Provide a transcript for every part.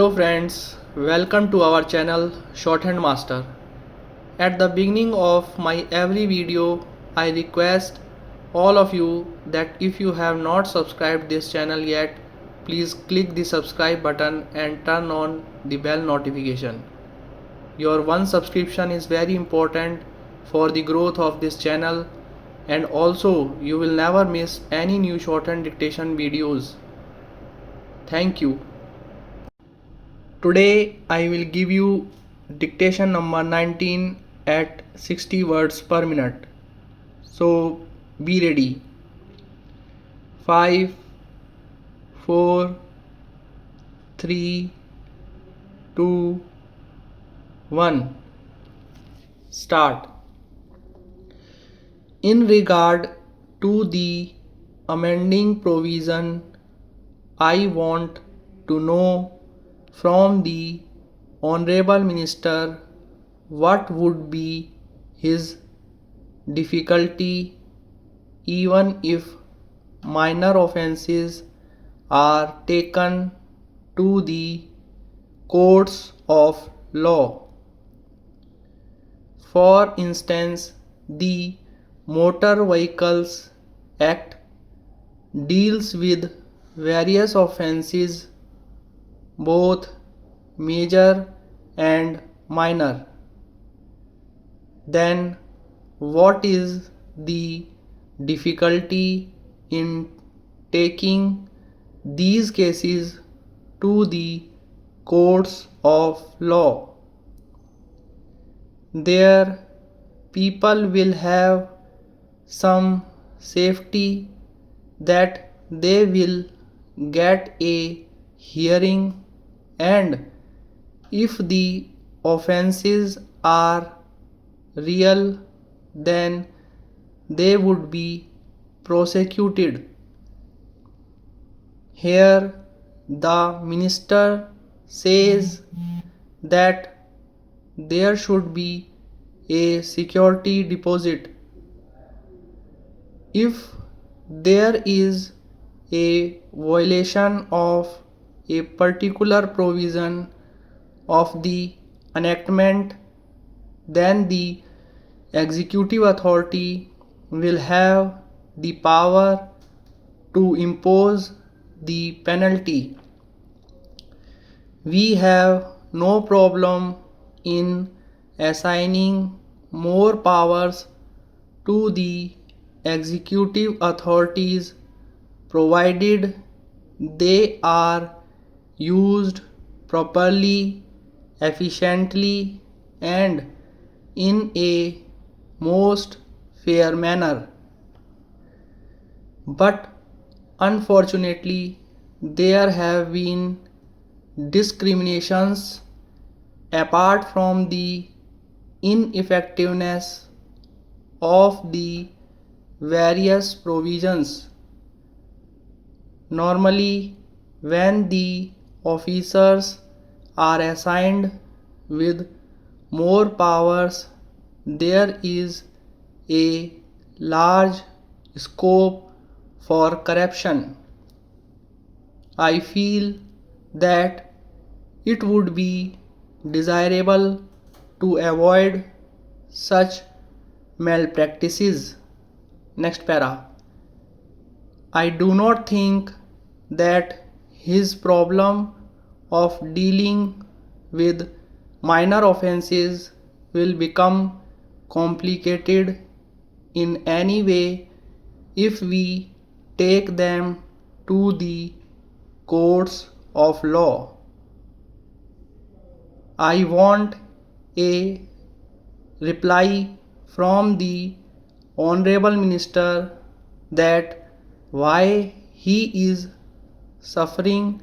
Hello friends, welcome to our channel Shorthand Master. At the beginning of my every video, I request all of you that if you have not subscribed this channel yet, please click the subscribe button and turn on the bell notification. Your one subscription is very important for the growth of this channel, and also you will never miss any new shorthand dictation videos. Thank you. Today I will give you dictation number 19 at 60 words per minute. So be ready. 5, 4, 3, 2, 1. Start. In regard to the amending provision, I want to know from the Honorable Minister what would be his difficulty even if minor offences are taken to the courts of law. For instance, the Motor Vehicles Act deals with various offences, both major and minor. Then what is the difficulty in taking these cases to the courts of law? There people will have some safety that they will get a hearing, and if the offences are real, then they would be prosecuted. Here the minister says that there should be a security deposit. If there is a violation of a particular provision of the enactment, then the executive authority will have the power to impose the penalty. We have no problem in assigning more powers to the executive authorities, provided they are used properly, efficiently, and in a most fair manner. But unfortunately, there have been discriminations apart from the ineffectiveness of the various provisions. Normally, when the officers are assigned with more powers, there is a large scope for corruption. I feel that it would be desirable to avoid such malpractices. Next para. I do not think that his problem of dealing with minor offences will become complicated in any way if we take them to the courts of law. I want a reply from the Honorable Minister that why he is suffering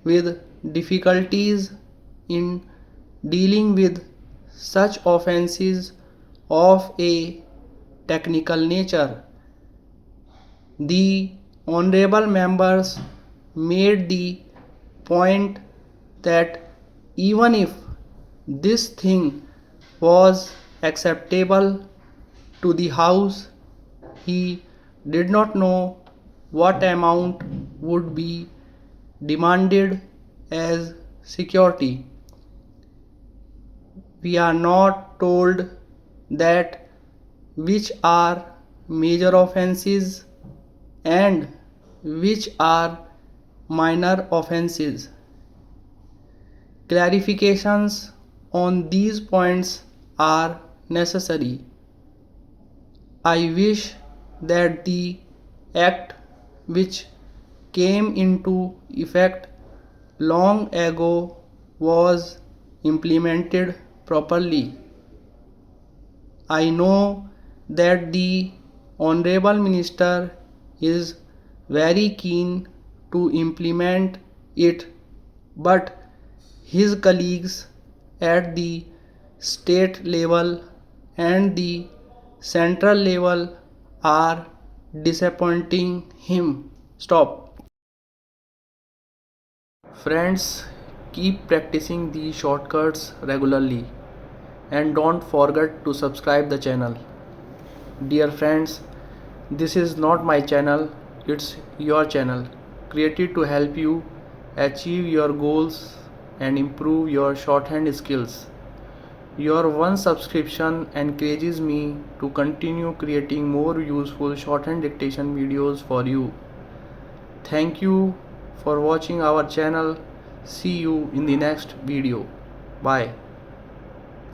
with difficulties in dealing with such offences of a technical nature. The honorable members made the point that even if this thing was acceptable to the House, he did not know what amount would be demanded as security. We are not told that which are major offenses and which are minor offenses. Clarifications on these points are necessary. I wish that the act which came into effect long ago was implemented properly. I know that the Honorable Minister is very keen to implement it, but his colleagues at the state level and the central level are disappointing him. Stop. Friends, keep practicing these shortcuts regularly and don't forget to subscribe the channel. Dear friends, this is not my channel, it's your channel, created to help you achieve your goals and improve your shorthand skills. Your one subscription encourages me to continue creating more useful shorthand dictation videos for you. Thank you for watching our channel. See you in the next video. Bye.